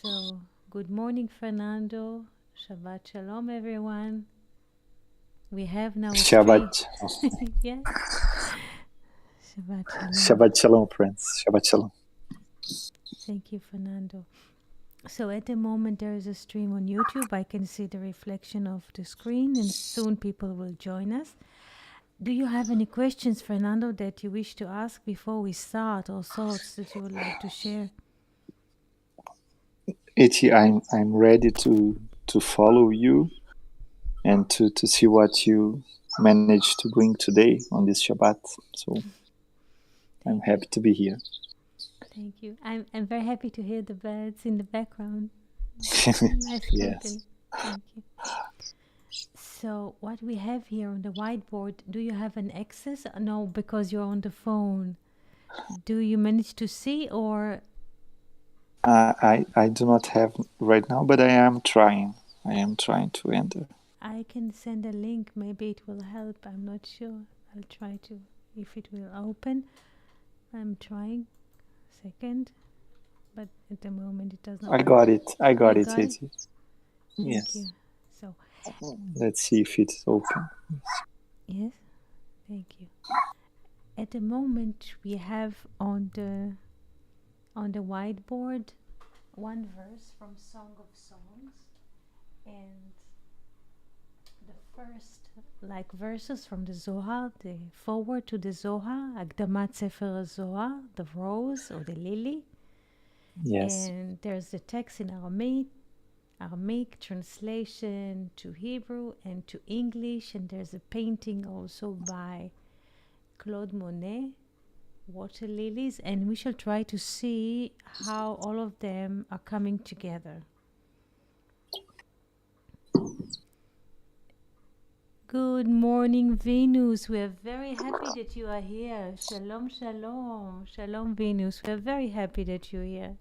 So, good morning, Fernando. Shabbat Shalom, everyone. We have now Shabbat, three. Yeah. Shabbat Shalom. Shabbat Shalom, friends. Shabbat Shalom. Thank you, Fernando. So, at the moment, there is a stream on YouTube. I can see the reflection of the screen, and soon people will join us. Do you have any questions, Fernando, that you wish to ask before we start, or thoughts that you would like to share? Iti, I'm ready to follow you and to see what you managed to bring today on this Shabbat. So I'm happy to be here. Thank you. I'm very happy to hear the birds in the background. Nice Yes. company. Thank you. So what we have here on the whiteboard, do you have an access? No, because you're on the phone. Do you manage to see, or I do not have right now, but I am trying. I am trying to enter. I can send a link, maybe it will help. I'm not sure. I'll try to, if it will open. I'm trying. Second. But at the moment it does not I work. got it. I got You it, got it? Iti. Thank Yes. you. So, Let's see if it's open. yes, thank you. At the moment we have on the whiteboard one verse from Song of Songs, and the first verses from the Zohar, the forward to the Zohar, Akdamat Sefer Zohar, the rose or the lily. Yes. And there's the text in Aramaic translation to Hebrew and to English, and there's a painting also by Claude Monet, water lilies, and we shall try to see how all of them are coming together. Good morning, Venus. We are very happy that you are here. Shalom, shalom. Shalom, Venus. We are very happy that you're here.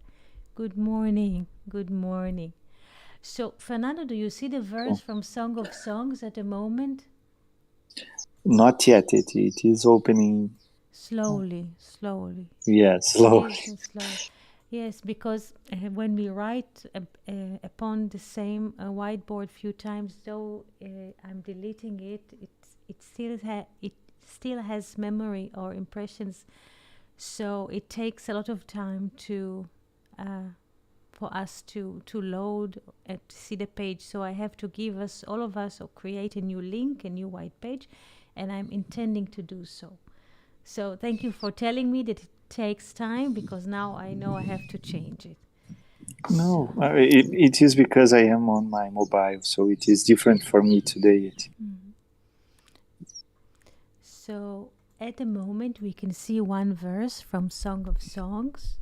Good morning. Good morning. So, Fernando, do you see the verse from Song of Songs at the moment? Not yet, Iti. It is opening. Slowly. Yes, slowly. Yes, because when we write upon the same whiteboard few times, though I'm deleting it, it still has memory or impressions. So it takes a lot of time for us to load and to see the page. So I have to give us, all of us, or create a new link, a new white page, and I'm intending to do so. So thank you for telling me that it takes time, because now I know I have to change it. No, it is because I am on my mobile, so it is different for me today. So at the moment we can see one verse from Song of Songs.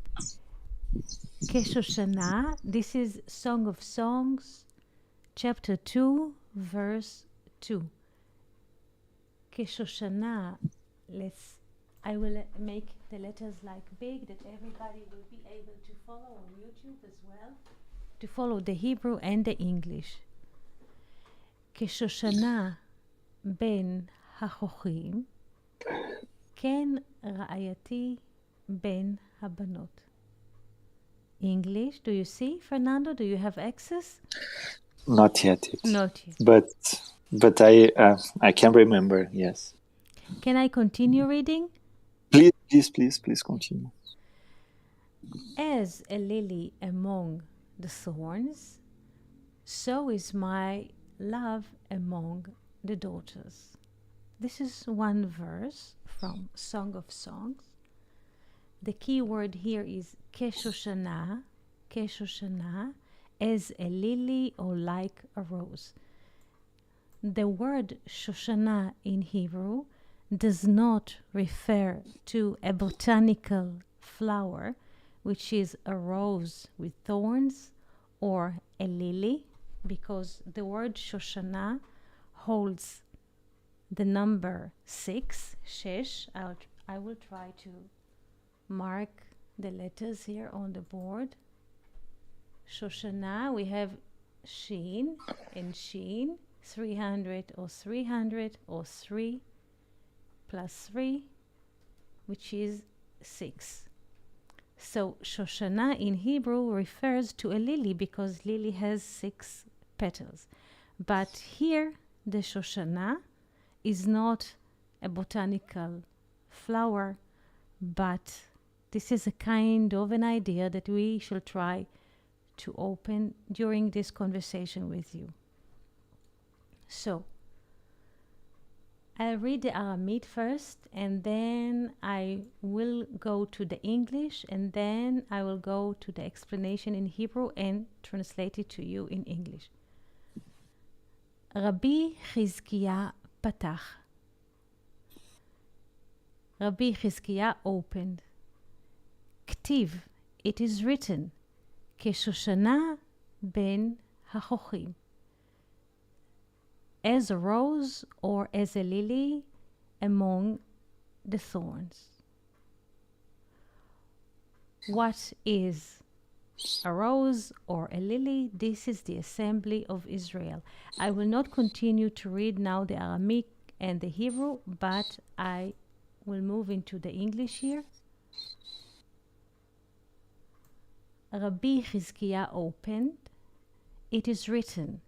Hashoshanah. This is Song of Songs, chapter 2, verse 2. Hashoshanah. I will make the letters big, that everybody will be able to follow on YouTube as well, to follow the Hebrew and the English. כשושנה בין החוכים, כן רעייתי בין הבנות. English, do you see, Fernando? Do you have access? Not yet. Not yet. But I can remember. Yes. Can I continue reading? Please continue. As a lily among the thorns, so is my love among the daughters. This is one verse from Song of Songs. The key word here is כשושנה, as a lily or like a rose. The word Shoshana in Hebrew does not refer to a botanical flower, which is a rose with thorns, or a lily, because the word Shoshana holds the number 6, shesh. I will try to mark the letters here on the board. Shoshana, we have Shin and Shin, 300 or 3 plus 3, which is 6. So Shoshana in Hebrew refers to a lily because lily has 6 petals. But here the Shoshana is not a botanical flower, but this is a kind of an idea that we shall try to open during this conversation with you. So, I'll read the Aramaic first, and then I will go to the English, and then I will go to the explanation in Hebrew and translate it to you in English. Rabbi Chizkiah patach. Rabbi Chizkiah opened. Ktiv, it is written, Keshoshana ben hachochim, as a rose or as a lily among the thorns. What is a rose or a lily? This is the assembly of Israel. I will not continue to read now the Aramaic and the Hebrew, but I will move into the English here. Rabbi Chizkiah opened. It is written,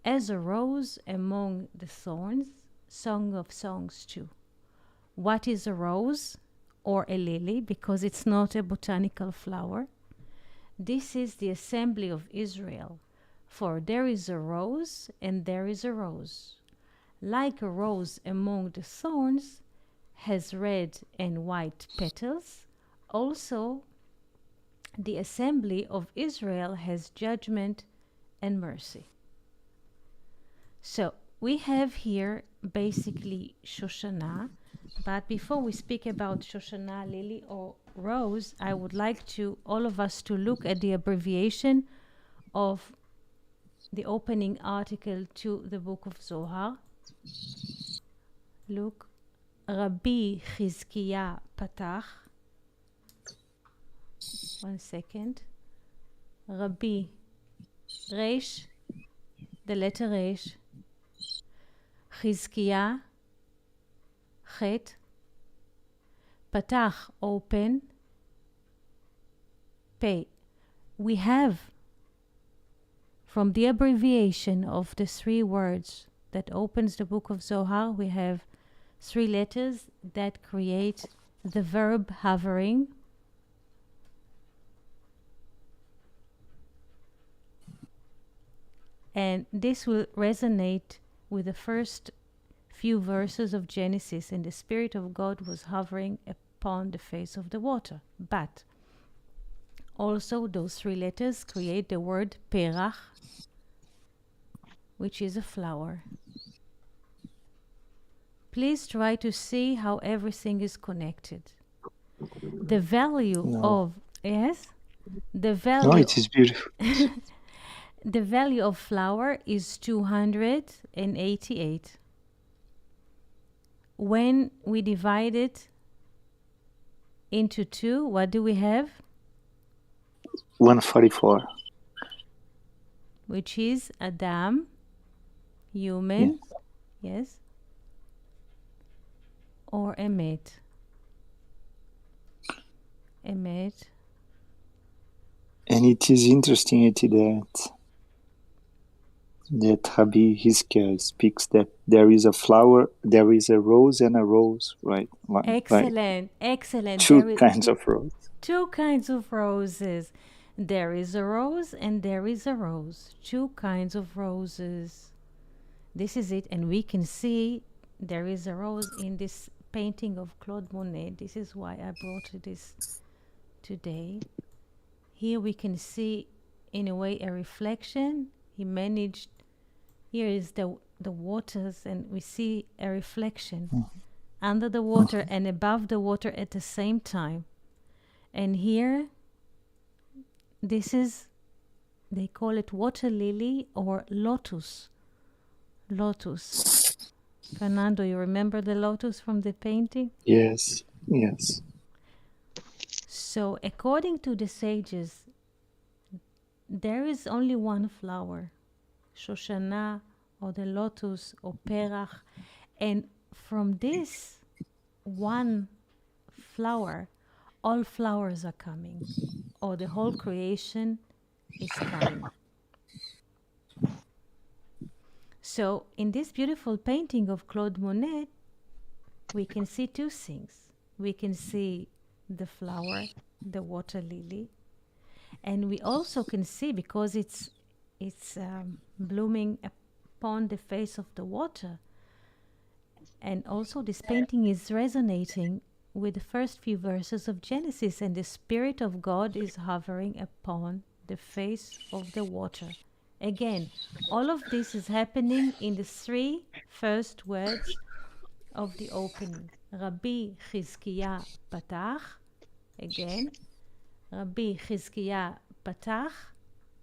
as a rose among the thorns, Song of Songs 2. What is a rose or a lily? Because it's not a botanical flower. This is the assembly of Israel. For there is a rose and there is a rose. Like a rose among the thorns has red and white petals, also the assembly of Israel has judgment and mercy. So we have here basically Shoshana, but before we speak about Shoshana, lily or rose, I would like to all of us to look at the abbreviation of the opening article to the book of Zohar. Look, Rabbi Chizkiah patach. One second. Rabbi Resh, the letter Resh. Chizkiah, Chet. Patach, open. Pei. We have, from the abbreviation of the 3 words that opens the book of Zohar, we have 3 letters that create the verb hovering. And this will resonate with the first few verses of Genesis, and the Spirit of God was hovering upon the face of the water. But also those 3 letters create the word perach, which is a flower. Please try to see how everything is connected. The value of, yes? The value. No, it is beautiful. The value of flower is 288. When we divide it into 2, what do we have? 144. Which is Adam, human, yes, or Emet. Emet. And it is interesting that Rabbi Hizkiah speaks that there is a flower, there is a rose and a rose, right? Excellent, excellent. 2 kinds of rose. 2 kinds of roses. There is a rose and there is a rose. 2 kinds of roses. This is it. And we can see there is a rose in this painting of Claude Monet. This is why I brought this today. Here we can see, in a way, a reflection. He managed, here is the waters, and we see a reflection under the water and above the water at the same time. And here, this is, they call it water lily or lotus. Lotus. Fernando, you remember the lotus from the painting? Yes, yes. So, according to the sages, there is only one flower, Shoshana or the lotus or perach, and from this one flower, all flowers are coming, or the whole creation is coming. So in this beautiful painting of Claude Monet, we can see two things. We can see the flower, the water lily, and we also can see, because it's blooming upon the face of the water, and also this painting is resonating with the first few verses of Genesis, and the Spirit of God is hovering upon the face of the water. Again, all of this is happening in the three first words of the opening. Rabbi Chizkiah Patach. Again, Rabbi Chizkiah Patach.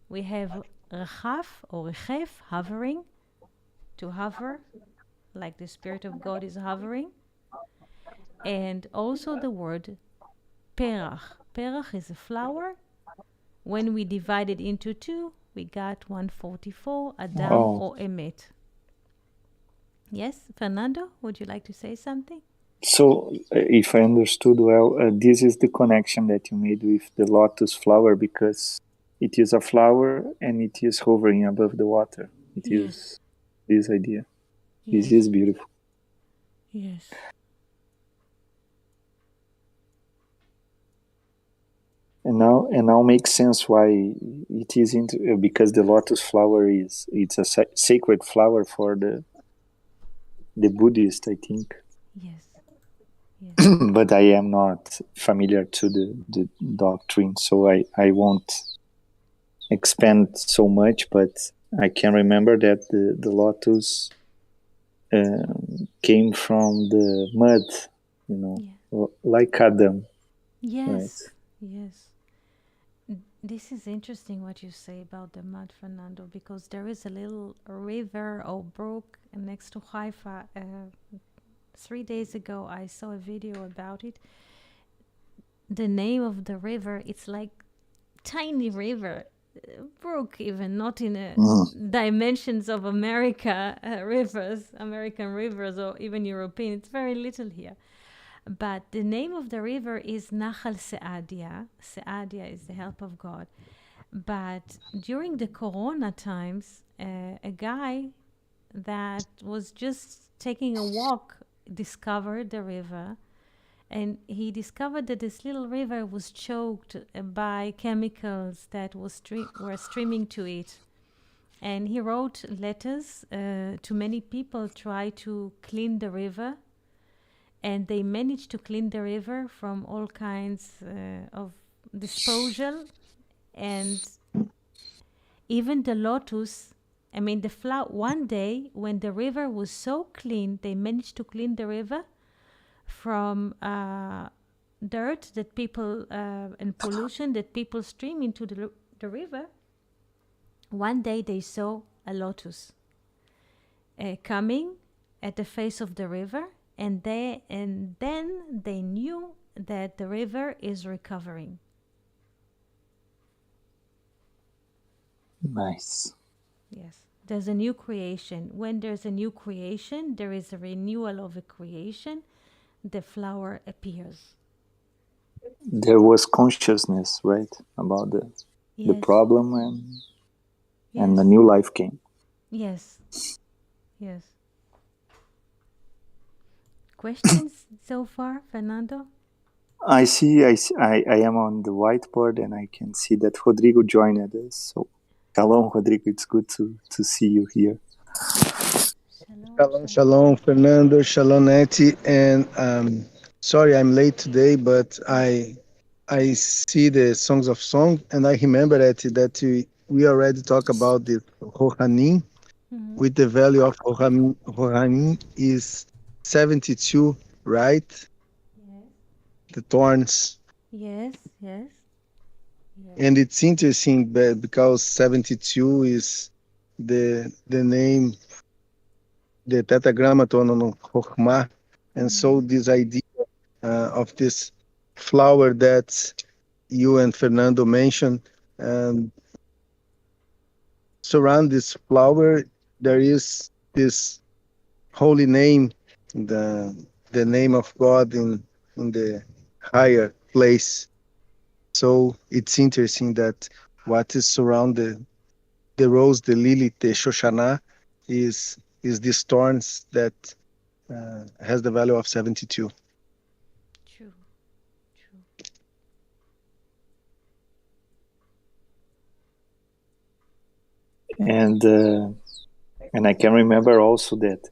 We have Rachaf or Rechef, hovering, to hover, like the Spirit of God is hovering. And also the word Perach. Perach is a flower. When we divide it into two, we got 144, Adam or Emet. Yes, Fernando, would you like to say something? So, if I understood well, this is the connection that you made with the lotus flower, because it is a flower and it is hovering above the water. It is this idea. Yes. This is beautiful. Yes. And now makes sense why it is because the lotus flower it's a sacred flower for the Buddhist, I think. Yes. But I am not familiar to the doctrine, so I won't expand so much. But I can remember that the lotus came from the mud, like Adam. Yes. Right? Yes. This is interesting what you say about the mud, Fernando, because there is a little river or brook next to Haifa. 3 days ago, I saw a video about it. The name of the river, it's like tiny river, brook even, not in dimensions of American rivers, or even European. It's very little here. But the name of the river is Nahal Seadia. Seadia is the help of God. But during the Corona times, a guy that was just taking a walk discovered the river, and he discovered that this little river was choked by chemicals that were streaming to it. And he wrote letters to many people, try to clean the river. And they managed to clean the river from all kinds of disposal. And even the lotus, the flower, one day when the river was so clean, they managed to clean the river from dirt that people, and pollution that people stream into the river. One day they saw a lotus coming at the face of the river. And then they knew that the river is recovering. Nice. Yes. There's a new creation. When there's a new creation, there is a renewal of a creation. The flower appears. There was consciousness, right, about the problem, and the new life came. Yes. Yes. Questions so far, Fernando? I am on the whiteboard, and I can see that Rodrigo joined us. So, shalom, Rodrigo. It's good to see you here. Shalom, Fernando. Shalom, Eti. And sorry, I'm late today, but I see the Songs of Song, and I remember that we already talked about the Rohanim, with the value of Rohanim is 72, right? Yes. The thorns. Yes. And it's interesting because 72 is the name, the tetragrammaton on Chokhmah. And so this idea of this flower that you and Fernando mentioned, surround this flower, there is this holy name, the name of God in the higher place. So it's interesting that what is surround the rose, the lily, the Shoshana, is these thorns that has the value of 72. True. True. And I can remember also that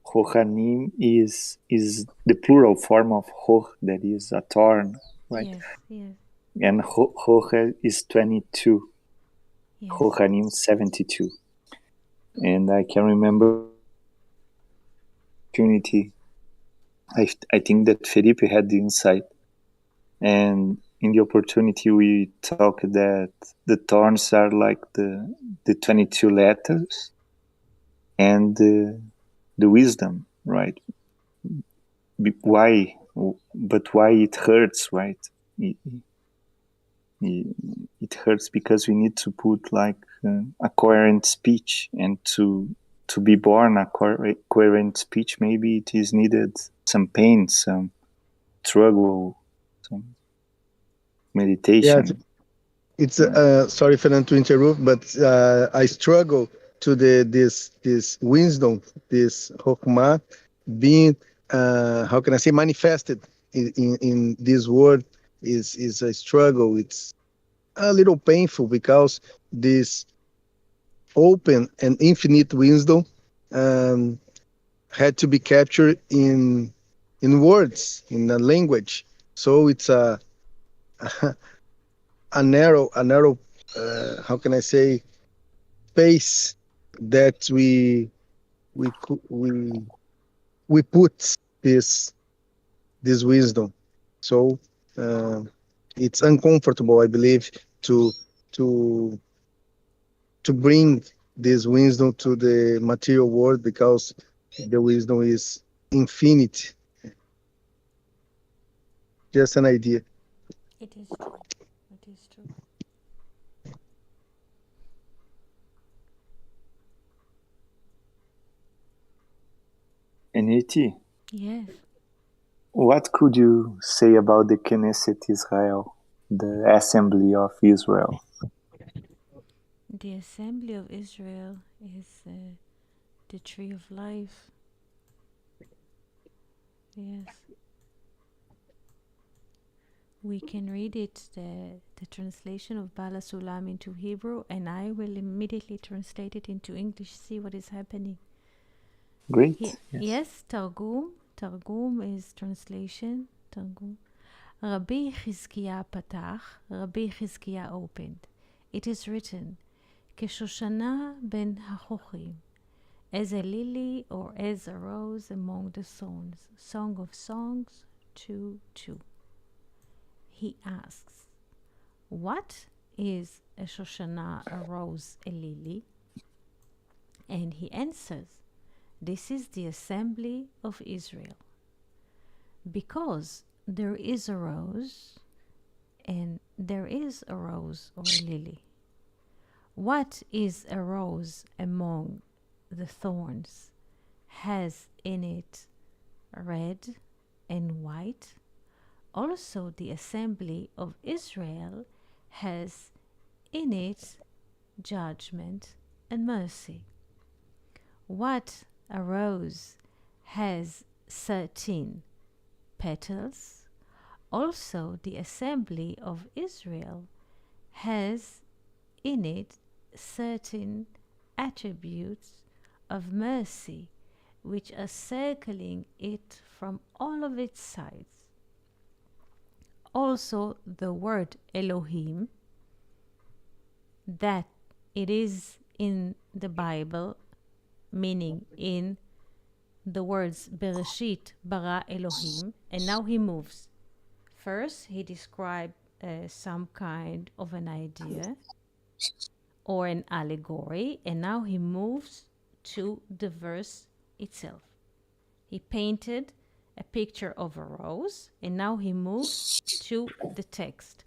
Hohanim is the plural form of Hoh, that is a thorn, right? Yes, yes, And Hohe is 22, yes. Hohanim 72. And I can remember opportunity. I think that Felipe had the insight, and in the opportunity we talked that the thorns are like the 22 letters and the wisdom, right? Why? But why it hurts, right? It hurts because we need to put like a coherent speech, and to be born a coherent speech, maybe it is needed some pain, some struggle, some meditation. Yeah, it's sorry, Fernando, to interrupt, but I struggle to this wisdom, this chokmah being how can I say manifested in this word is a struggle. It's a little painful because this open and infinite wisdom um, had to be captured in words, in a language. So it's a narrow how can I say space that we we put this wisdom. So uh, it's uncomfortable, I believe, to to to bring this wisdom to the material world because the wisdom is infinite. Just an idea. It is true. It is true. Eniti, Yes. what could you say about the Knesset Israel, the Assembly of Israel? The Assembly of Israel is the tree of life. Yes. We can read it, the translation of Bala Sulam into Hebrew, and I will immediately translate it into English, see what is happening. Great. Yes, Targum. Targum is translation. Targum. Rabbi Chizkiah patach, Rabbi Chizkiah opened. It is written, Keshoshanah ben Hachochim, as a lily or as a rose among the thorns. Song of Songs 2:2. He asks, what is a Shoshana, a rose, a lily? And he answers, this is the assembly of Israel. Because there is a rose and there is a rose or a lily. What is a rose among the thorns? Has in it red and white. Also the assembly of Israel has in it judgment and mercy. What a rose has 13 petals. Also the assembly of Israel has in it certain attributes of mercy which are circling it from all of its sides. Also the word Elohim, that it is in the Bible, meaning in the words Bereshit bara Elohim, and now he moves. First he described some kind of an idea or an allegory, and now he moves to the verse itself. He painted a picture of a rose, and now he moves to the text.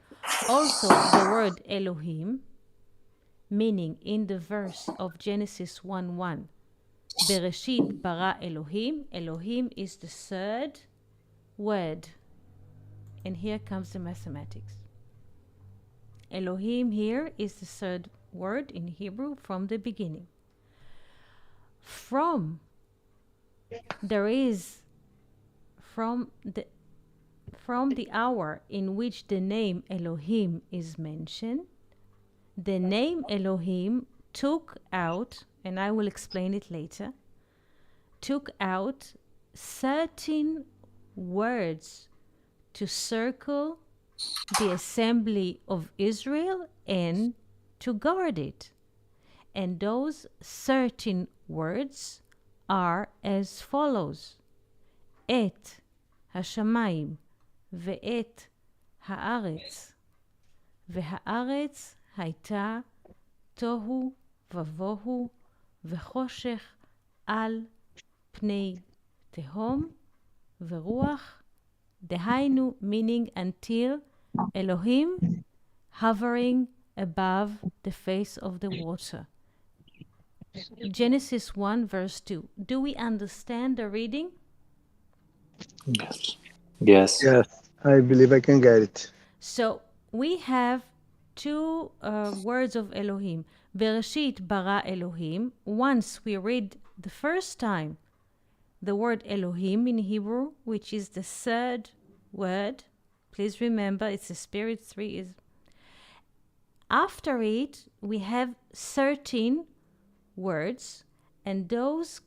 Also, the word Elohim, meaning in the verse of Genesis 1:1, Bereshit bara Elohim. Elohim is the third word And here comes the mathematics. Elohim here is the third word in Hebrew from the beginning. From the hour in which the name Elohim is mentioned, the name Elohim took out, and I will explain it later, took out 13 words to circle the assembly of Israel and to guard it. And those 13 words are as follows: את השמיים ואת הארץ, והארץ הייתה תוהו ובוהו וחושך על פני תהום ורוח, דהיינו, meaning until Elohim hovering above the face of the water. Genesis 1 verse 2. Do we understand the reading? Yes. Yes. Yes, I believe I can get it. So we have two words of Elohim. Bereshit bara Elohim. Once we read the first time the word Elohim in Hebrew, which is the third word. Please remember, it's the Spirit 3 is. After it, we have 13 words, and those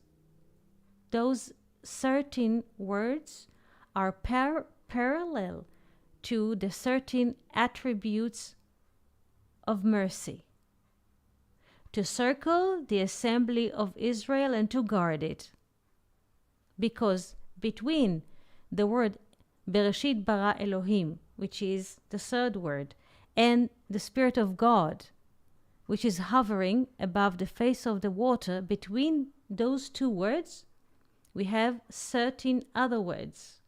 13 words are parallel to the 13 attributes of mercy, to circle the assembly of Israel and to guard it. Because between the word Bereshit bara Elohim, which is the third word, and the Spirit of God, which is hovering above the face of the water, between those two words, we have 13 other words.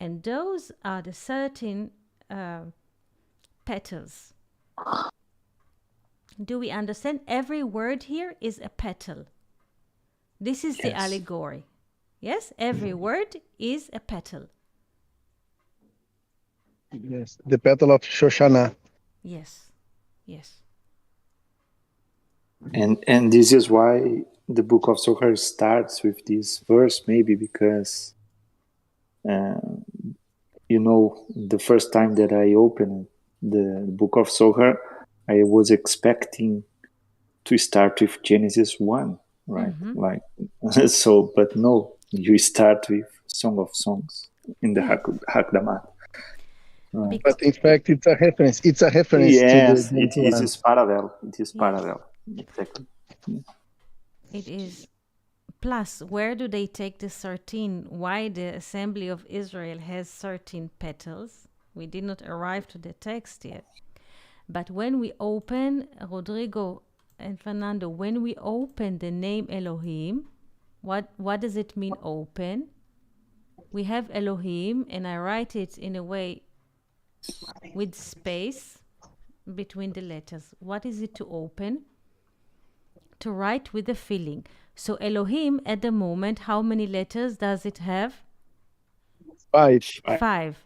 And those are the 13 petals. Do we understand? Every word here is a petal. This is the allegory. Yes, every word is a petal. Yes, the petal of Hashoshanah. Yes, yes. And this is why the book of Zohar starts with this verse, maybe because, the first time that I opened the book of Zohar, I was expecting to start with Genesis 1, right? Mm-hmm. So, but no, you start with Song of Songs in the Hakdamat. Right. But in fact, it's a reference. It's a reference yes, to the it is parallel. It is parallel. Exactly. Yeah. It is. Plus, where do they take the 13? Why the assembly of Israel has 13 petals? We did not arrive to the text yet. But when we open, Rodrigo and Fernando, when we open the name Elohim, what does it mean open? We have Elohim, and I write it in a way with space between the letters. What is it to open? To write with a feeling. So Elohim at the moment, how many letters does it have? 5. 5.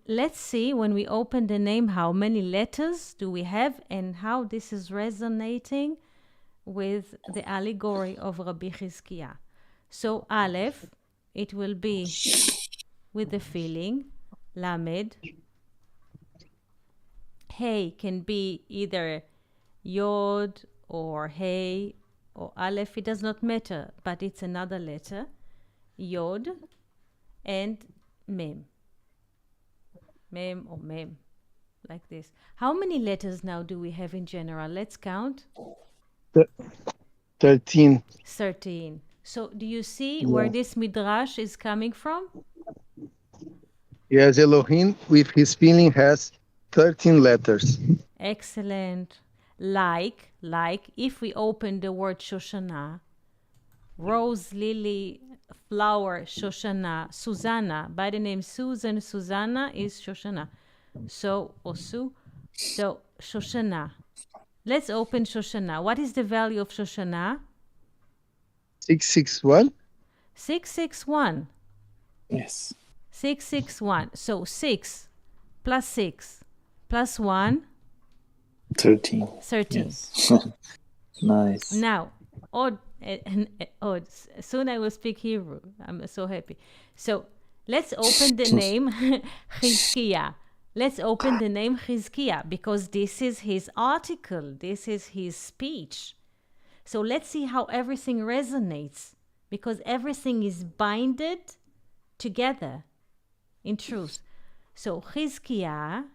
Let's see when we open the name, how many letters do we have and how this is resonating with the allegory of Rabbi Chizkiah. So Aleph, it will be with the feeling. Lamed. Hey can be either Yod or Hey or Aleph. It does not matter, but it's another letter. Yod and Mem. Mem or Mem, like this. How many letters now do we have in general? Let's count. 13. 13. So do you see where this midrash is coming from? Yes, Elohim with his feeling has 13 letters. Excellent. Like if we open the word Shoshana, rose, lily, flower, Shoshana, Susanna, by the name Susan, Susanna is Shoshana. So, Shoshana. Let's open Shoshana. What is the value of Shoshana? 661. 661. Yes. 6, 6, 1. So 6 plus 6 plus 1, 13. 13. Yes. Nice. Now, odd, odd. Soon I will speak Hebrew. I'm so happy. So let's open the name Chizkiah. Let's open the name Chizkiah because this is his article. This is his speech. So let's see how everything resonates because everything is binded together in truth. So Chizkiah,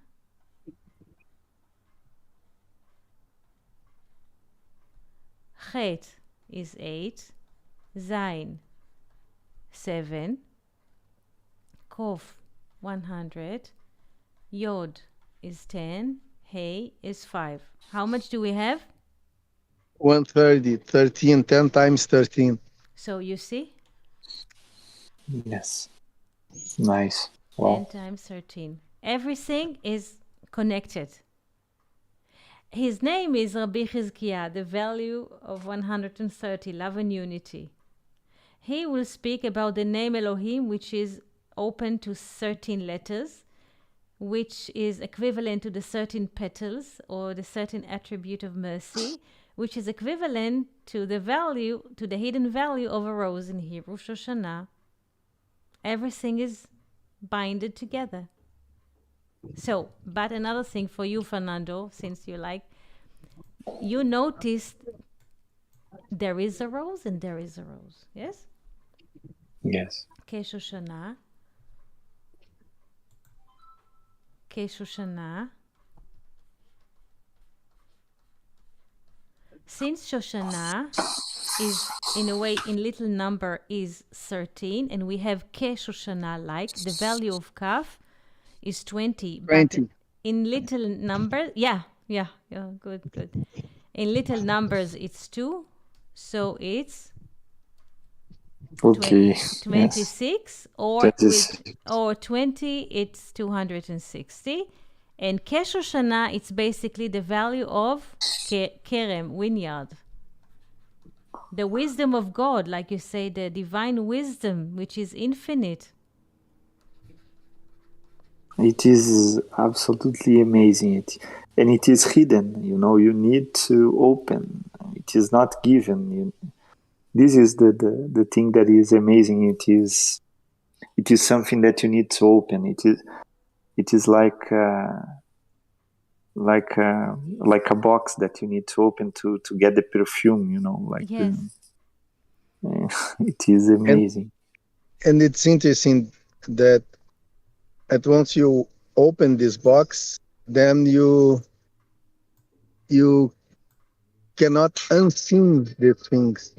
Chet is 8, Zain 7, Kof 100, Yod is 10, Hey is 5. How much do we have? 130, 13, 10 times 13. So you see, Yes. Nice. 10 Wow. times 13. Everything is connected. His name is Rabbi Chizkiah, the value of 130, love and unity. He will speak about the name Elohim, which is open to 13 letters, which is equivalent to the 13 petals or the certain attribute of mercy, which is equivalent to the value, to the hidden value of a rose in Hebrew, Shoshanah. Everything is binded together. So, but another thing for you, Fernando, since you noticed there is a rose and there is a rose, yes? Yes. Keshoshanah. Keshoshanah. Since Shoshana is, in a way, in little number is 13, and we have Keshoshanah, like the value of Kaf is 20. 20. But in little number, yeah, good. In little numbers, it's 2, so it's Okay. Yes. 26, or That is or 20, it's 260. And Keshoshanah, it's basically the value of Kerem, vineyard. The wisdom of God, like you say, the divine wisdom, which is infinite. it is absolutely amazing. And it is hidden. You need to open. It is not given. This is the thing that is amazing. It is something that you need to open. It is like a box that you need to open to get the perfume. Yes. It is amazing. And it's interesting that at once you open this box, then you cannot unsee these things.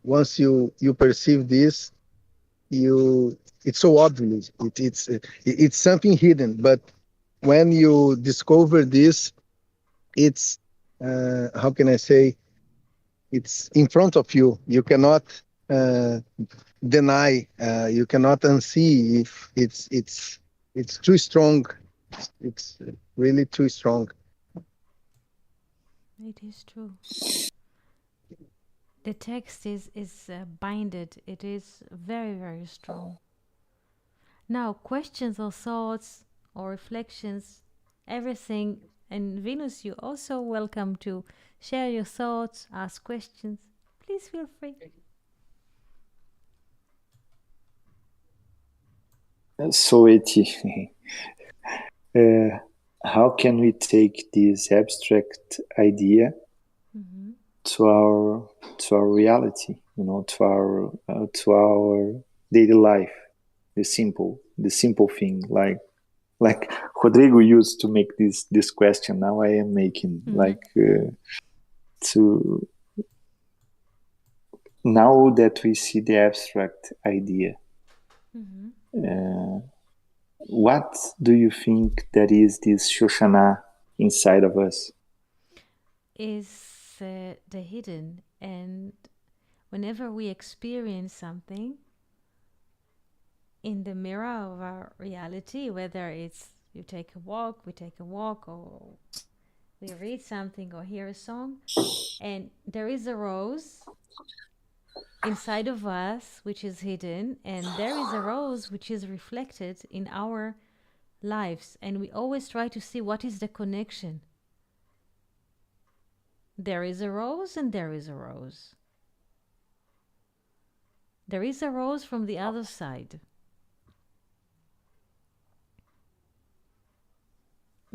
Once you perceive this, it's so obvious. It's something hidden, but when you discover this, it's how can I say? It's in front of you. You cannot deny. You cannot unsee. It's too strong. It's really too strong. It is true. The text is binded. It is very, very strong. Now, questions or thoughts or reflections, everything. And Venus, you're also welcome to share your thoughts, ask questions. Please feel free. So how can we take this abstract idea to our reality? To our daily life, the simple thing, like Rodrigo used to make this question. Now I am making to now that we see the abstract idea. What do you think that is this Shoshanah inside of us? Is the hidden, and whenever we experience something in the mirror of our reality, whether it's we take a walk, or we read something or hear a song, and there is a rose, inside of us, which is hidden, and there is a rose which is reflected in our lives. And we always try to see what is the connection. There is a rose and there is a rose. There is a rose from the other side.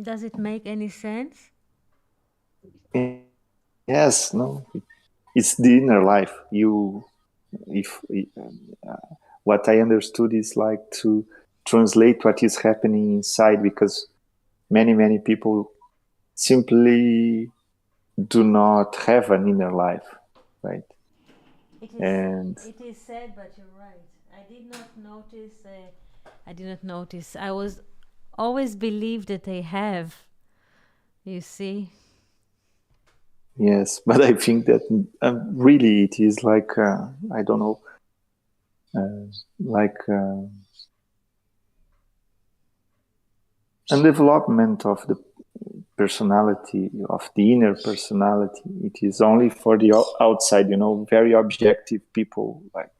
Does it make any sense? Yes, no, it's the inner life. What I understood is like to translate what is happening inside, because many people simply do not have an inner life, right? It is said, but you're right. I did not notice. I was always believed that they have. You see? Yes, but I think that really it is like I don't know, like a development of the personality, of the inner personality. It is only for the outside, very objective people. Like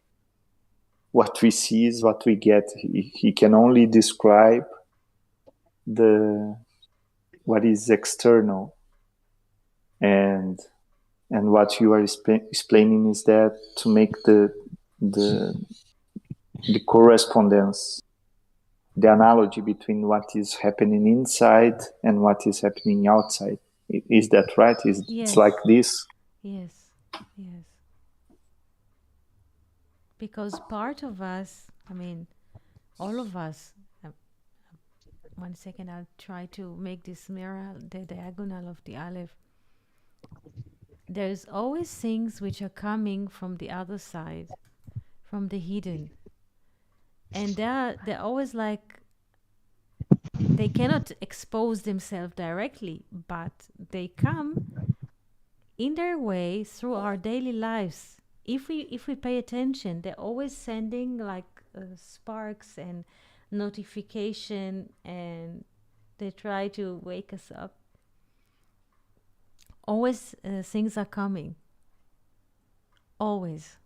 what we see is what we get. He can only describe what is external, and what you are explaining is that to make the correspondence, the analogy between what is happening inside and what is happening outside. Is that right? Yes. It's like this? Yes. Because part of us, all of us, 1 second, I'll try to make this mirror the diagonal of the Aleph. There's always things which are coming from the other side, from the hidden. And they're always like, they cannot expose themselves directly, but they come in their way through our daily lives. If we pay attention, they're always sending like sparks and notification, and they try to wake us up. Always things are coming. Always.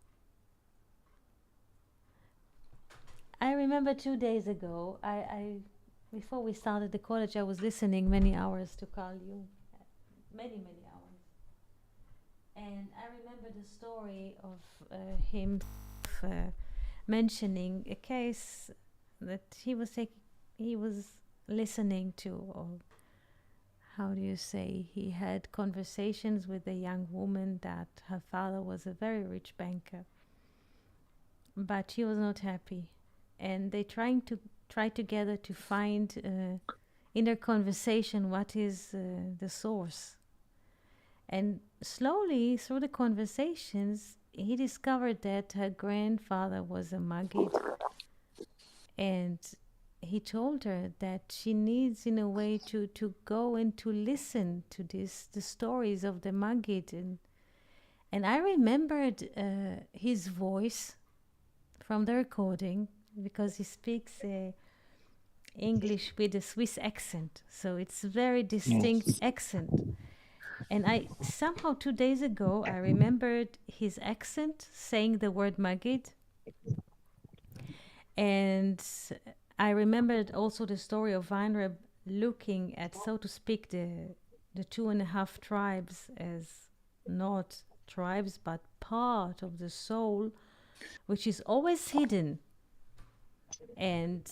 I remember 2 days ago, I before we started the college, I was listening many hours to Carl Jung. Many hours. And I remember the story of him mentioning a case that he was listening to, or how do you say, he had conversations with a young woman that her father was a very rich banker, but she was not happy, and they try together to find in their conversation what is the source. And slowly through the conversations, he discovered that her grandfather was a Maggid, and he told her that she needs, in a way, to go and to listen to the stories of the Maggid. And I remembered his voice from the recording, because he speaks English with a Swiss accent, so it's a very distinct accent. And I somehow 2 days ago, I remembered his accent saying the word Maggid. And I remembered also the story of Weinreb looking at, so to speak, the 2.5 tribes as not tribes, but part of the soul, which is always hidden. And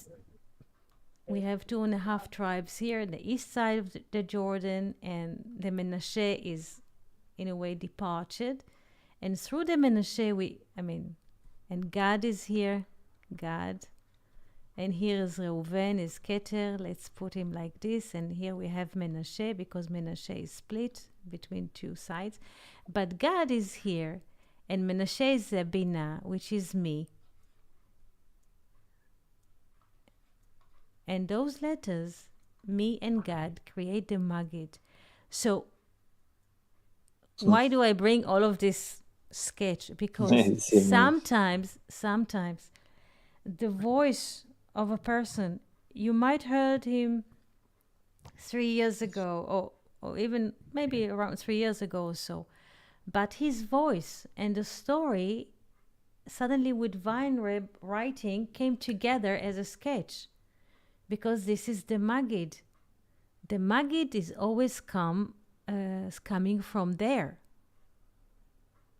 we have 2.5 tribes here, the east side of the Jordan, and the Menashe is, in a way, departed. And through the Menashe, and Gad is here, Gad. And here is Reuven, is Keter, let's put him like this. And here we have Menashe, because Menashe is split between two sides. But Gad is here, and Menashe is Binah, which is me. And those letters, me and Gad, create the Maggid. So why do I bring all of this sketch? Because sometimes the voice of a person, you might heard him 3 years ago, or even maybe around 3 years ago or so, but his voice and the story suddenly with Weinreb writing came together as a sketch, because this is the Magid. The Magid is always coming from there.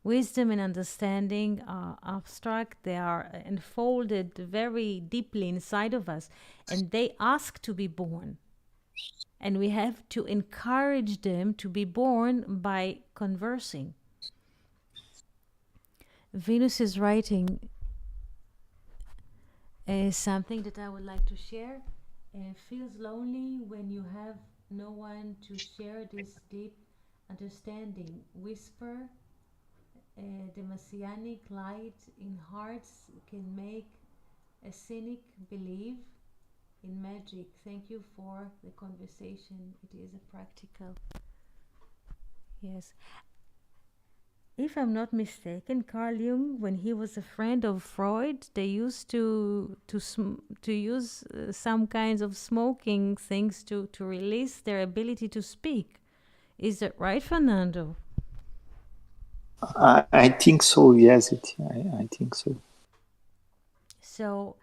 Wisdom and understanding are abstract. They are enfolded very deeply inside of us, and they ask to be born. And we have to encourage them to be born by conversing. Venus's writing is something that I would like to share. It feels lonely when you have no one to share this deep understanding. Whisper, the messianic light in hearts can make a cynic believe in magic. Thank you for the conversation. It is a practical. Yes. If I'm not mistaken, Carl Jung, when he was a friend of Freud, they used to use some kinds of smoking things to release their ability to speak. Is that right, Fernando? I think so. Yes, I think so. So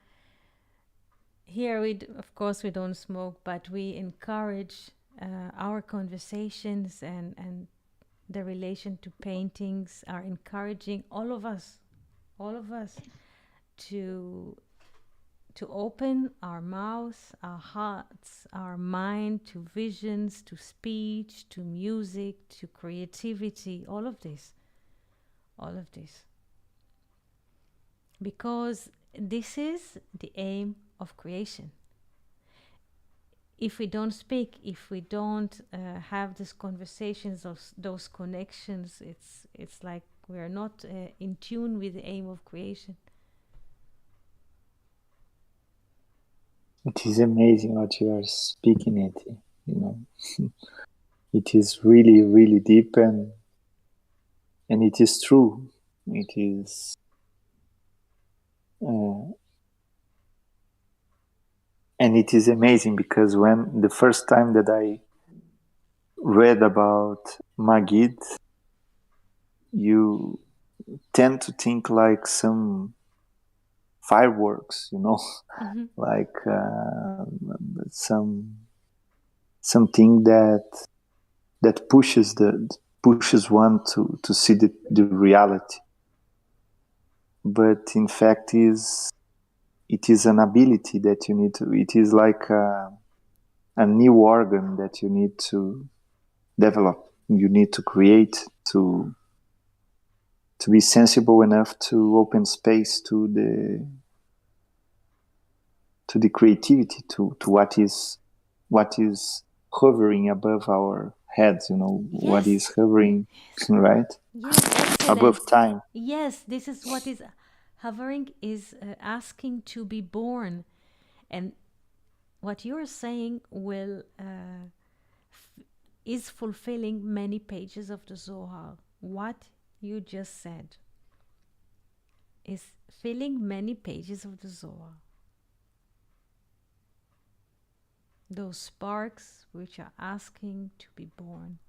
here, of course, we don't smoke, but we encourage our conversations and the relation to paintings are encouraging all of us to open our mouths, our hearts, our mind to visions, to speech, to music, to creativity, all of this. Because this is the aim of creation. If we don't speak, if we don't have these conversations, those connections, it's like we're not in tune with the aim of creation. It is amazing what you are speaking it, It is really, really deep and it is true. It is and it is amazing because when the first time that I read about Magid, you tend to think like some fireworks, Mm-hmm. like something that pushes one to see the reality. But in fact, it is an ability that you need to. It is like a new organ that you need to develop. You need to create to be sensible enough to open space to the creativity, to what is hovering above our heads. What is hovering, right? Yes, excellent. Above time. Yes, this is what is hovering, is asking to be born. And what you're saying is fulfilling many pages of the Zohar. What you just said is filling many pages of the Zohar. Those sparks which are asking to be born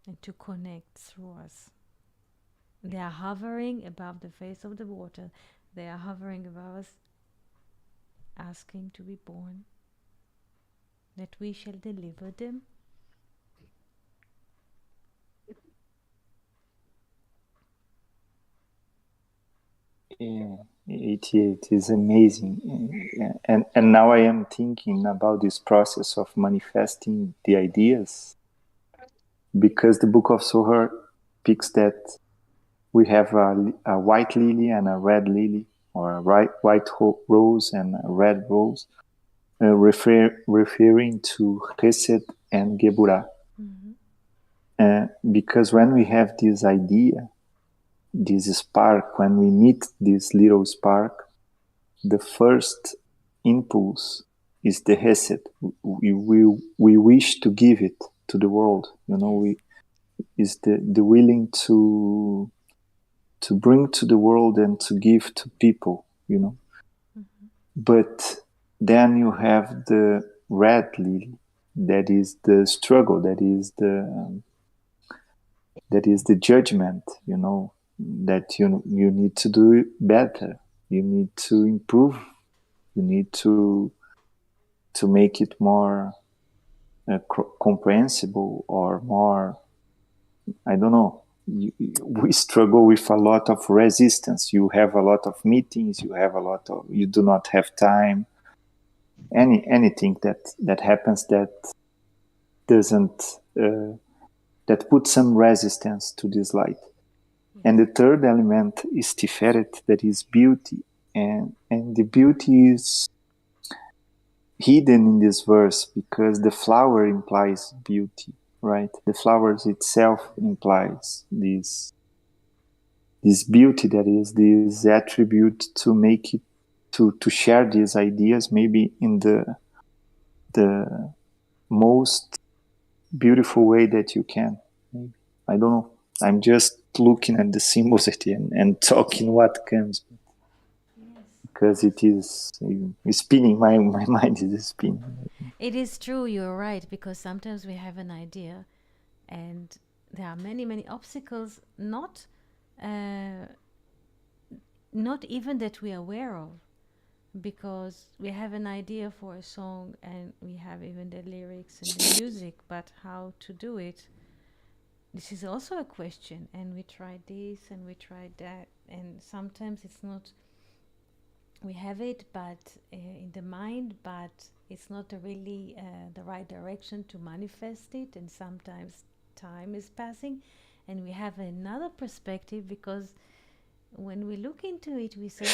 and to connect through us. They are hovering above the face of the water. They are hovering above us, asking to be born, that we shall deliver them. Yeah, it is amazing. And now I am thinking about this process of manifesting the ideas, because the book of Zohar picks that we have a white lily and a red lily, or a white rose and a red rose, referring to Chesed and Geburah. Mm-hmm. Because when we have this idea, this spark, when we meet this little spark, the first impulse is the Hesed. We wish to give it to the world. We is the willing to bring to the world and to give to people. Mm-hmm. But then you have the red lily, that is the struggle, that is the judgment. that you need to do better. You need to improve. You need to make it more comprehensible or more, I don't know. We struggle with a lot of resistance. You have a lot of meetings. You do not have time. Anything that happens that doesn't that puts some resistance to this light. And the third element is tiferet, that is beauty, and the beauty is hidden in this verse because the flower implies beauty, right? The flowers itself implies this beauty, that is this attribute to make it to share these ideas maybe in the most beautiful way that you can. Maybe. I don't know. I'm just looking at the symbols at the end and talking what comes. Because it is spinning, my mind is spinning. It is true, you're right, because sometimes we have an idea and there are many obstacles, not even that we are aware of, because we have an idea for a song and we have even the lyrics and the music, but how to do it, this is also a question. And we tried this and we tried that, and sometimes it's not, we have it but in the mind, but it's not really the right direction to manifest it, and sometimes time is passing and we have another perspective, because when we look into it we say,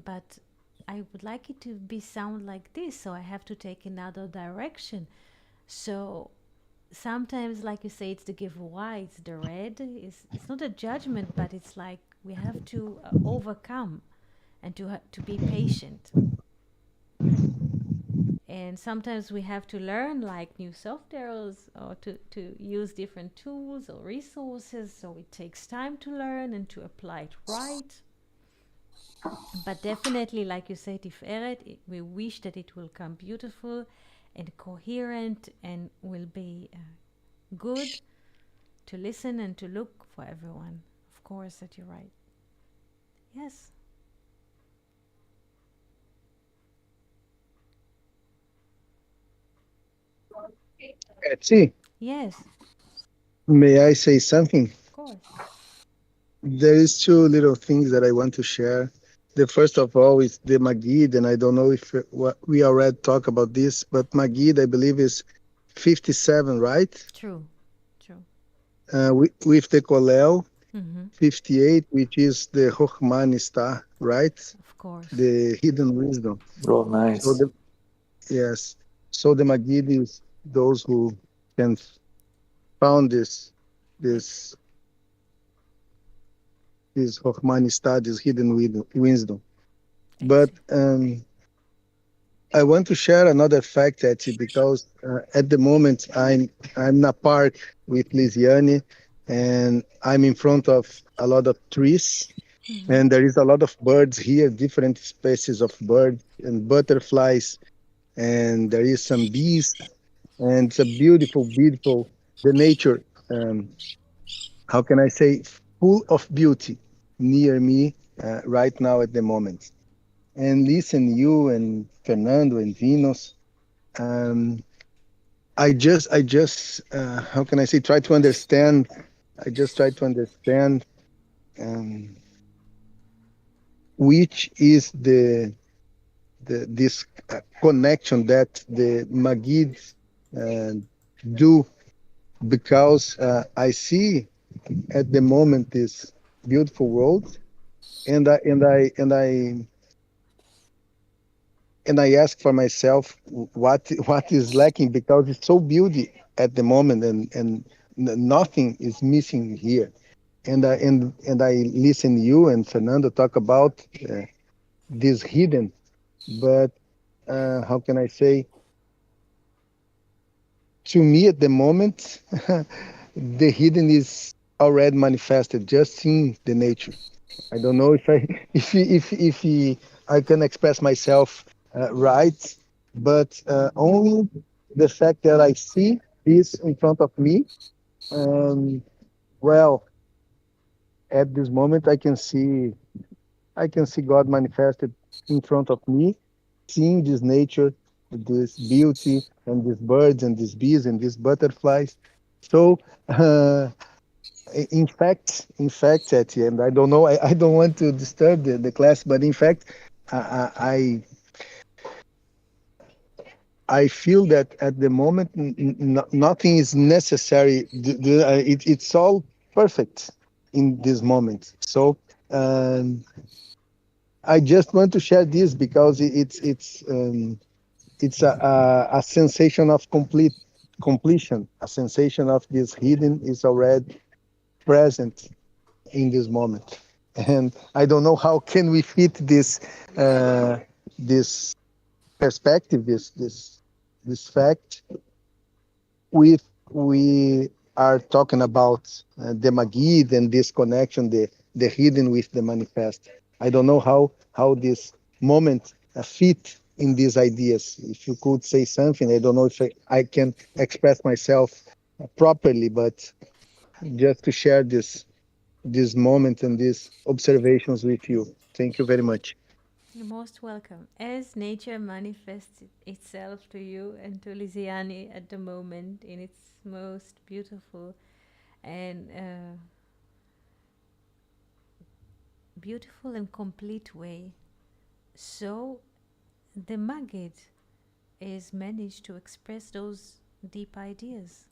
but I would like it to be sound like this, so I have to take another direction. So sometimes, like you say, it's the give why, it's the red, it's not a judgment, but it's like we have to overcome and to be patient. And sometimes we have to learn like new softwares or to use different tools or resources, so it takes time to learn and to apply it right. But definitely, like you say, Tiferet, we wish that it will come beautiful and coherent and will be good to listen and to look for everyone. Of course, that you're right. Yes. Etsy, Yes, may I say something? of course. There is two little things that I want to share. The first of all is the Magid, and I don't know if we already talked about this, but Magid, I believe, is 57, right? True. True. With the Kolel, Mm-hmm. 58, which is the Chochmah Star, right? Of course. The hidden wisdom. Oh, nice. So yes. So the Magid is those who can found this Chochmah Star, this hidden wisdom. But I want to share another fact, actually, because at the moment I'm in a park with Lisiane, and I'm in front of a lot of trees, and there is a lot of birds here, different species of birds and butterflies, and there is some bees, and it's a beautiful, the nature. How can I say, full of beauty near me right now at the moment. And listen, you and Fernando and Vinos, um, how can I say, try to understand. I just try to understand um, which is this connection that the Magid uh, do, because I see at the moment this beautiful world, and I ask for myself what is lacking, because it's so beauty at the moment, and nothing is missing here. And I listen you and Fernando talk about this hidden, but how can I say? To me, at the moment, the hidden is already manifested, just seeing the nature. I don't know if I I can express myself right, but only the fact that I see this in front of me. Um, well, at this moment I can see God manifested in front of me, seeing this nature, this beauty, and these birds and these bees and these butterflies. So, in fact, at the end, I don't know. I don't want to disturb the class, but in fact, I I feel that at the moment nothing is necessary. It's all perfect in this moment. So. I just want to share this because it's a sensation of completion. A sensation of this hidden is already present in this moment, and I don't know how can we fit this perspective, this fact with we are talking about the Magid and this connection, the hidden with the manifest. I don't know how this moment fit in these ideas. If you could say something, I don't know if I can express myself properly, but just to share this moment and these observations with you. Thank you very much. You're most welcome. As nature manifests itself to you and to Lisiani at the moment in its most beautiful and complete way, so the Maggid is managed to express those deep ideas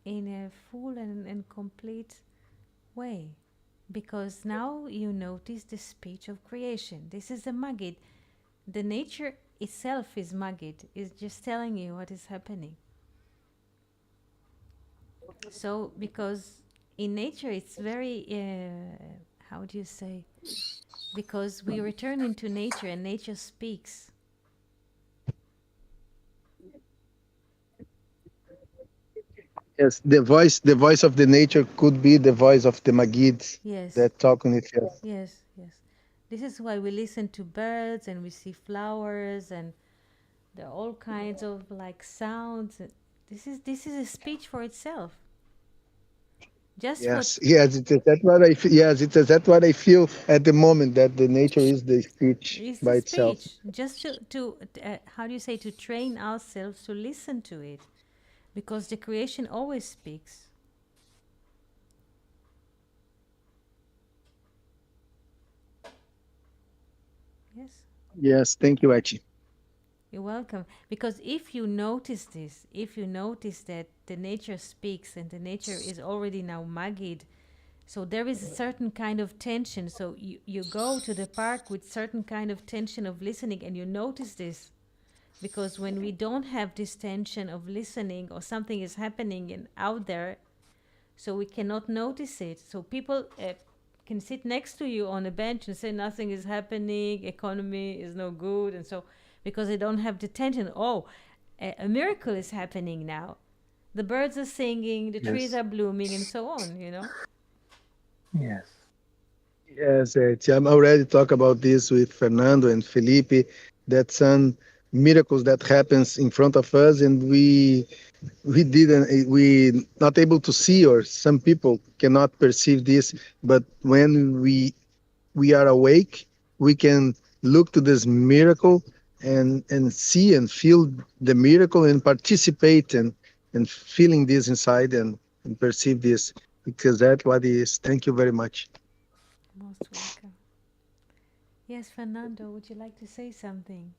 in a full and complete way. Because now you notice the speech of creation. This is the Maggid. The nature itself is Maggid, is just telling you what is happening. So, because in nature it's very, how do you say? Because we return into nature and nature speaks. Yes, the voice of the nature could be the voice of the Magid Yes, that talk on it. Yes. yes, yes. This is why we listen to birds and we see flowers and there are all kinds of like sounds. This is a speech for itself. Just for Yes, it is that what I feel. Yes, it is that what I feel at the moment that the nature is the speech it's the by itself. speech, just to how do you say, to train ourselves to listen to it, because the creation always speaks. Yes. Yes, thank you, Achi. You're welcome. Because if you notice this, if you notice that the nature speaks and the nature is already now Magid, so there is a certain kind of tension. So you go to the park with certain kind of tension of listening and you notice this. Because when we don't have this tension of listening or something is happening and out there, so we cannot notice it. So people can sit next to you on a bench and say nothing is happening, economy is no good, and so because they don't have the tension. Oh, a miracle is happening now. The birds are singing, the trees Yes. are blooming, and so on. Yes. Yes, Achi. I'm already talk about this with Fernando and Felipe. That some miracles that happens in front of us, and we not able to see, or some people cannot perceive this. But when we are awake, we can look to this miracle and see and feel the miracle and participate and feeling this inside and perceive this, because that's what it is. Thank you very much. Most welcome. Yes, Fernando, would you like to say something?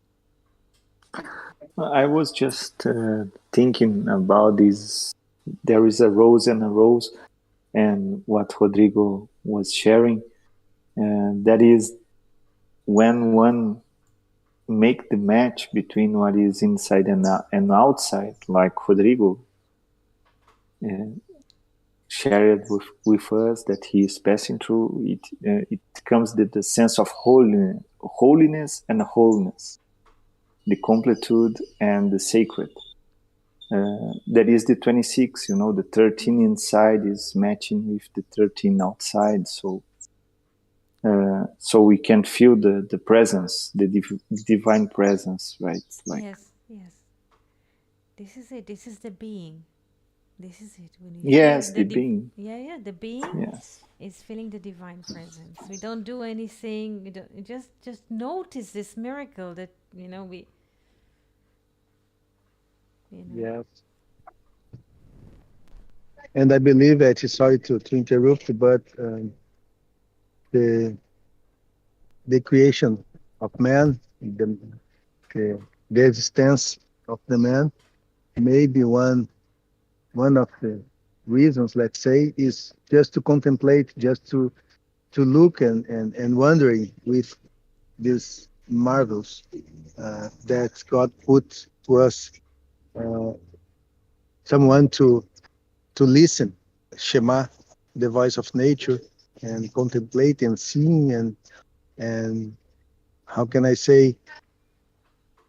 I was just thinking about this. There is a rose and a rose, and what Rodrigo was sharing. That is when one make the match between what is inside and outside, like Rodrigo uh, shared with us that he is passing through. It comes the sense of holiness and wholeness, the completude and the sacred. That is the 26, the 13 inside is matching with the 13 outside. So we can feel the presence, the divine presence, right? Like, Yes, yes. This is it. This is the being. This is it. When we Yes, feel the being. the being Yes. is feeling the divine presence. We don't do anything. We don't, just notice this miracle that we Yes. And I believe that, sorry to interrupt, but the creation of man, the, the existence of the man, maybe one of the reasons, let's say, is just to contemplate, just to look and wondering with these marvels that God put to us, uh, someone to listen, Shema, the voice of nature, and contemplate and sing and how can I say,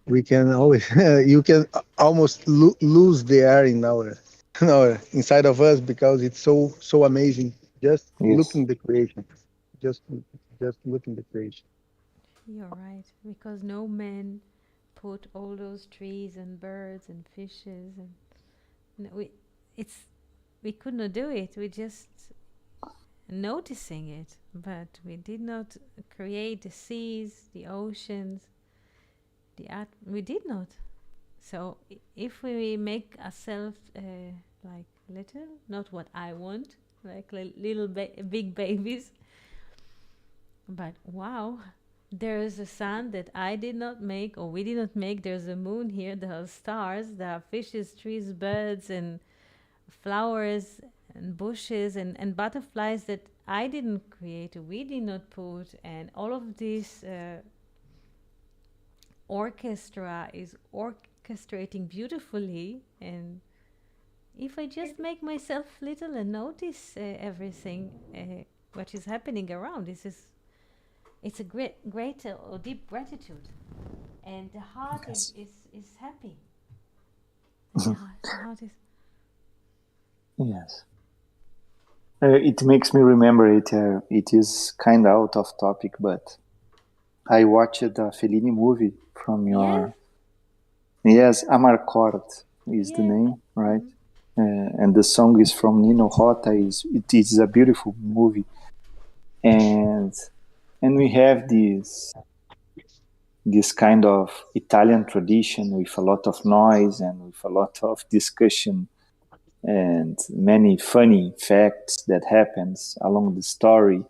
we can always you can almost lose the air in our inside of us because it's so amazing. Just Yes. looking the creation, just just looking the creation. you're right, because no man put all those trees and birds and fishes and it's we could not do it. We just noticing it, but we did not create the seas, the oceans, we did not. So if we make ourselves like little, not what I want, like little big babies, but wow, there is a sun that I did not make, or we did not make. There's a moon here, there are stars, there are fishes, trees, birds, and flowers, and bushes, and butterflies that I didn't create, we did not put, and all of this orchestra is orchestrating beautifully. And if I just make myself little and notice everything what is happening around, it's a great or deep gratitude, and the heart Yes. is happy. Mhm. The heart is Yes. It makes me remember it. It is kind of out of topic, but I watched a Fellini movie from yes, your. Yes, Amarcord is the yes. name, right? Mm-hmm. And the song is from Nino Rota. It is a beautiful movie, and we have this kind of Italian tradition with a lot of noise and with a lot of discussion and many funny facts that happens along the story.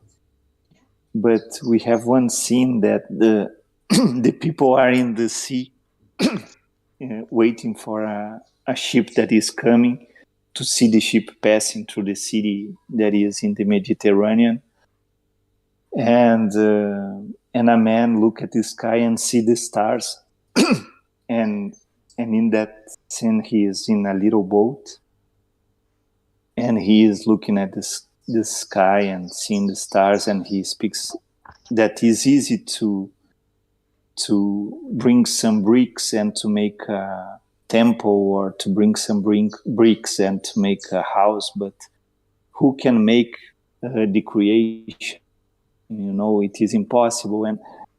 But we have one scene that the the people are in the sea waiting for a ship that is coming to see the ship passing through the city that is in the Mediterranean, and a man look at the sky and see the stars, and in that scene he is in a little boat and he is looking at the sky and seeing the stars, and he speaks that is easy to bring some bricks and to make a temple, or to bring some bricks and to make a house, but who can make the creation? It is impossible.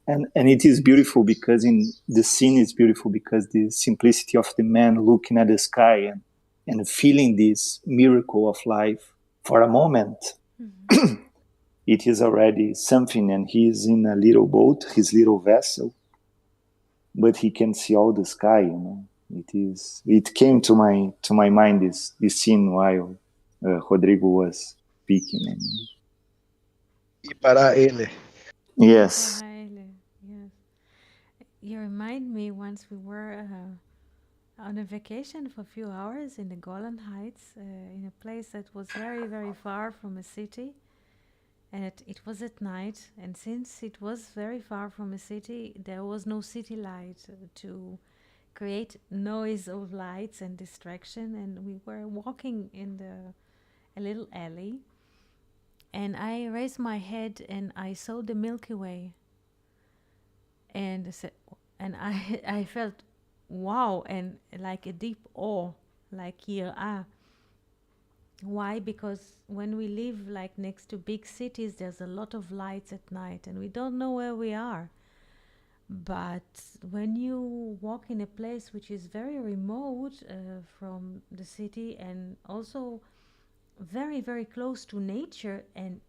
And it is beautiful because in the scene is beautiful because the simplicity of the man looking at the sky and feeling this miracle of life for a moment. Mm-hmm. It is already something, and he is in a little boat, his little vessel, but he can see all the sky. It came to my mind, this scene while Rodrigo was speaking. And E para ele. yes. Yes. You remind me, once we were on a vacation for a few hours in the Golan Heights, in a place that was very, very far from a city. And it was at night. And since it was very far from a city, there was no city light to create noise of lights and distraction. And we were walking in a little alley. And I raised my head and I saw the Milky Way. And I felt wow, and like a deep awe, like yirah. Why? Because when we live like next to big cities, there's a lot of lights at night and we don't know where we are. But when you walk in a place which is very remote from the city and also very, very close to nature, and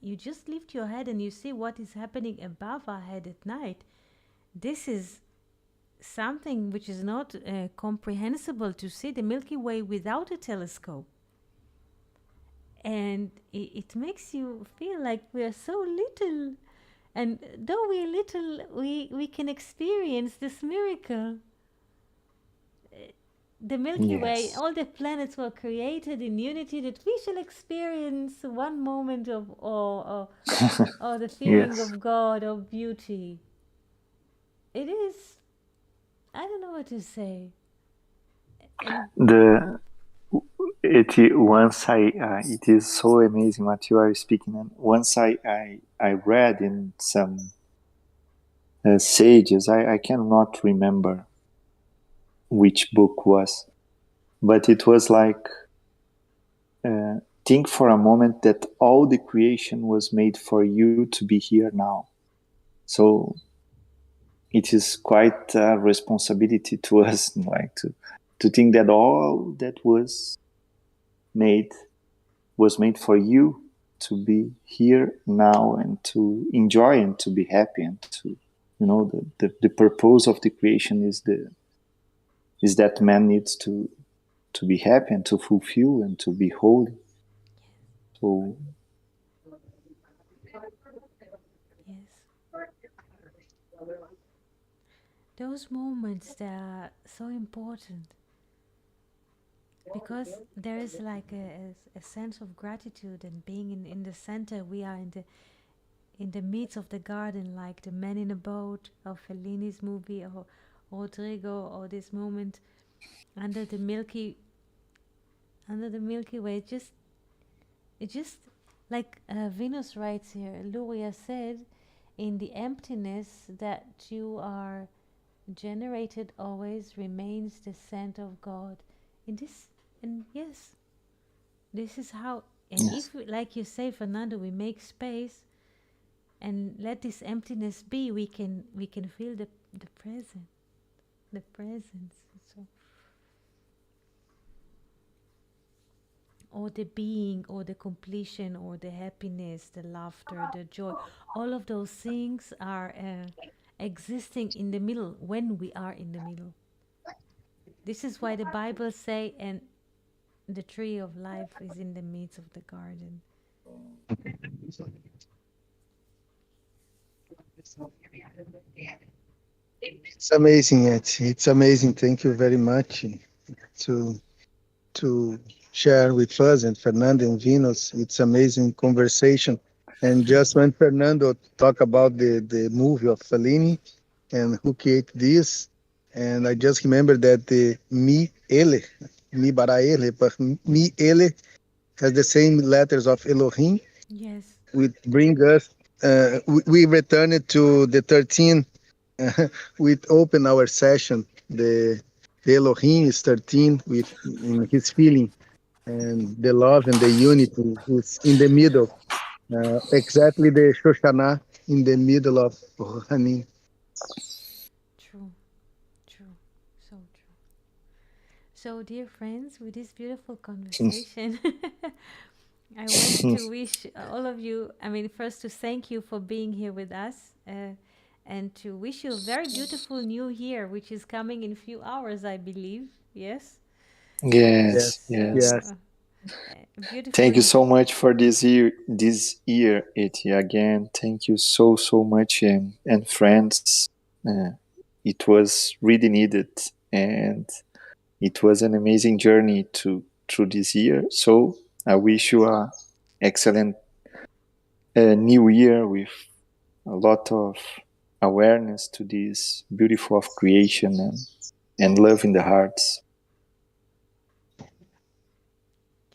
you just lift your head and you see what is happening above our head at night, this is something which is not comprehensible to see the Milky Way without a telescope. And it makes you feel like we are so little. And though we're little, we can experience this miracle. The Milky Way, Yes. all the planets were created in unity, that we shall experience one moment of awe, or the feeling Yes. of God, of beauty. It is, I don't know what to say. And The once it is so amazing what you are speaking. And once I read in some sages, I cannot remember which book was, but it was like, think for a moment that all the creation was made for you to be here now. So it is quite a responsibility to us, like to think that all that made was made for you to be here now and to enjoy and to be happy and to, the purpose of the creation is that man needs to be happy and to fulfill and to be holy. So yes, those moments, they are so important because there is like a sense of gratitude and being in the center. We are in the midst of the garden, like the man in a boat of Fellini's movie, or Rodrigo, or this moment under the Milky Way. It just like Venus writes here, Luria said, in the emptiness that you are generated always remains the scent of God. In this, and yes, this is how. And yes, if, like you say, Fernando, we make space and let this emptiness be, we can feel the presence. So, or the being, or the completion, or the happiness, the laughter, the joy. All of those things are existing in the middle when we are in the middle. This is why the Bible say, and the tree of life is in the midst of the garden. It's amazing, Etsy. It's amazing. Thank you very much to to share with us and Fernando and Venus. It's amazing conversation. And just when Fernando talk about the movie of Fellini and who created this, and I just remember that the mi bara ele, but mi ele has the same letters of Elohim, Yes, which bring us, we return it to the 13, we open our session, the Elohim is 13 with in his feeling, and the love and the unity is in the middle. Exactly the Shoshana in the middle of Rohanim. true, true, so true. So, dear friends, with this beautiful conversation, I want to wish all of you, I mean, first to thank you for being here with us, and to wish you a very beautiful new year, which is coming in a few hours, I believe. Yes? yes, Yes, yes. So, yes. Thank you beautiful. so much for this year, Eti. Again, thank you so much, and friends. Uh, it was really needed, and it was an amazing journey through this year. So I wish you a excellent new year with a lot of awareness to this beautiful of creation and love in the hearts.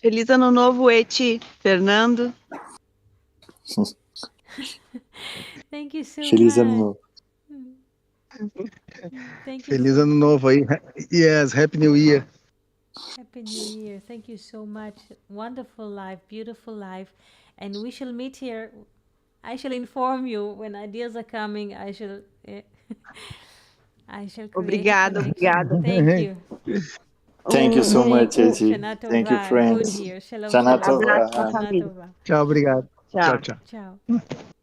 Feliz Ano Novo, Eti, Fernando. Thank you so Feliz Ano much. Novo. Thank you Feliz so Ano Novo aí. Yes, Happy New Year. Happy New Year. Thank you so much. Wonderful life, beautiful life. And we shall meet here. I shall inform you when ideas are coming. I shall I shall create Obrigada, a connection. obrigada. Thank you. Thank you so much, Eti. Shana Thank you, Tova. Good friends. here. Shalom, Shana shalom. Tova. Abraço pra Shana família. Tova. Tchau, obrigado. Tchau. Tchau, tchau. Ciao.